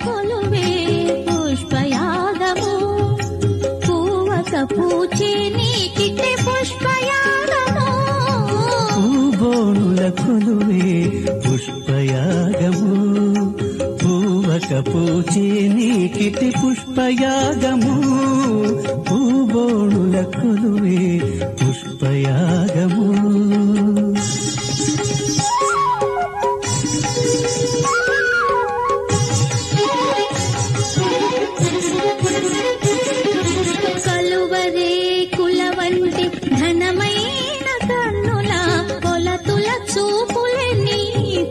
కొలువే పుష్పయాగము పూవక పూచే నీకిటే పుష్పయాగము పూబోణుల కొలువే పుష్పయాగము పూవక పూచే నీకిటే పుష్పయాగము పూబోణుల కొలువే పుష్పయాగము కలువరే కులవంటి ఘనమైన కన్నుల కొలతుల చూపులే నీ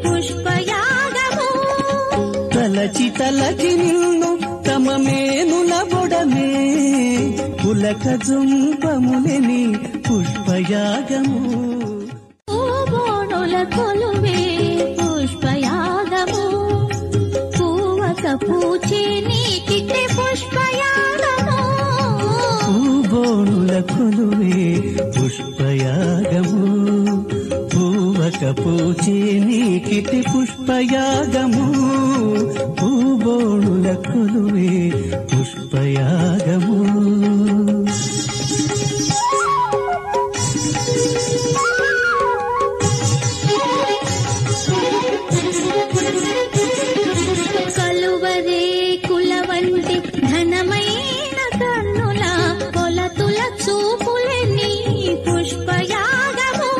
పుష్పయాగము తలచి తలచి నిన్ను తమ మేనుల బొడమే పులక జుంపములని పుష్పయాగము పూబోణుల కొలువే పుష్పయాగము పూవక పూచే నీకిటే పుష్పయాగము పూబోణుల కొలువే పుష్పయాగము పూవక పూచే నీకిటి పుష్పయాగము పూబోణుల కొలువే పుష్పయాగము కలువరే కులవంటి ఘనమైన కన్నుల కొలతుల చూపులే నీ పుష్పయాగము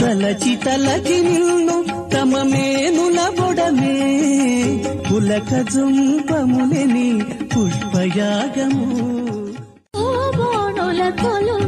తలచి తలచి నిన్ను తమ మేనుల బొడమే పులక జుంపములని పుష్పయాగము పూబోణుల కొలువే